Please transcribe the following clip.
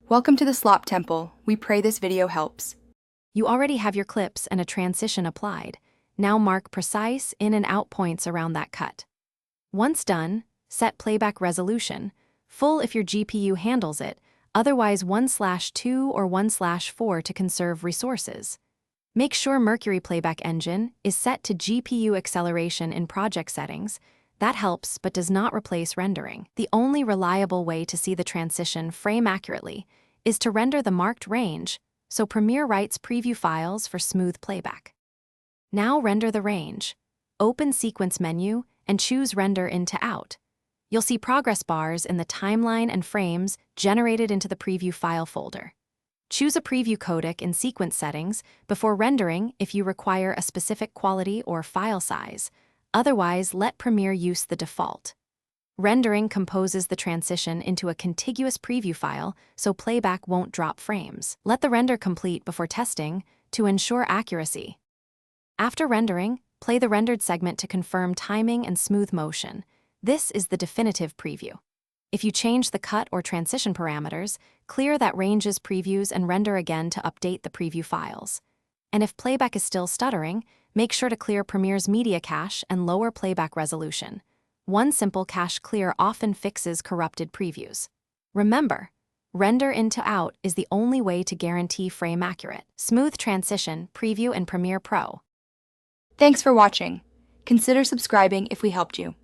Welcome to the Slop Temple. We pray this video helps. You already have your clips and a transition applied. Now mark precise in and out points around that cut. Once done, set playback resolution, full if your GPU handles it, otherwise 1/2 or 1/4 to conserve resources. Make sure Mercury Playback Engine is set to GPU acceleration in project settings. That helps but does not replace rendering. The only reliable way to see the transition frame accurately is to render the marked range, so Premiere writes preview files for smooth playback. Now render the range. Open Sequence menu and choose Render into Out. You'll see progress bars in the timeline and frames generated into the preview file folder. Choose a preview codec in sequence settings before rendering if you require a specific quality or file size. Otherwise, let Premiere use the default. Rendering composes the transition into a contiguous preview file so playback won't drop frames. Let the render complete before testing to ensure accuracy. After rendering, play the rendered segment to confirm timing and smooth motion. This is the definitive preview. If you change the cut or transition parameters, clear that range's previews and render again to update the preview files. And if playback is still stuttering, make sure to clear Premiere's media cache and lower playback resolution. One simple cache clear often fixes corrupted previews. Remember, render into out is the only way to guarantee frame accurate. Smooth transition, preview in Premiere Pro. Thanks for watching. Consider subscribing if we helped you.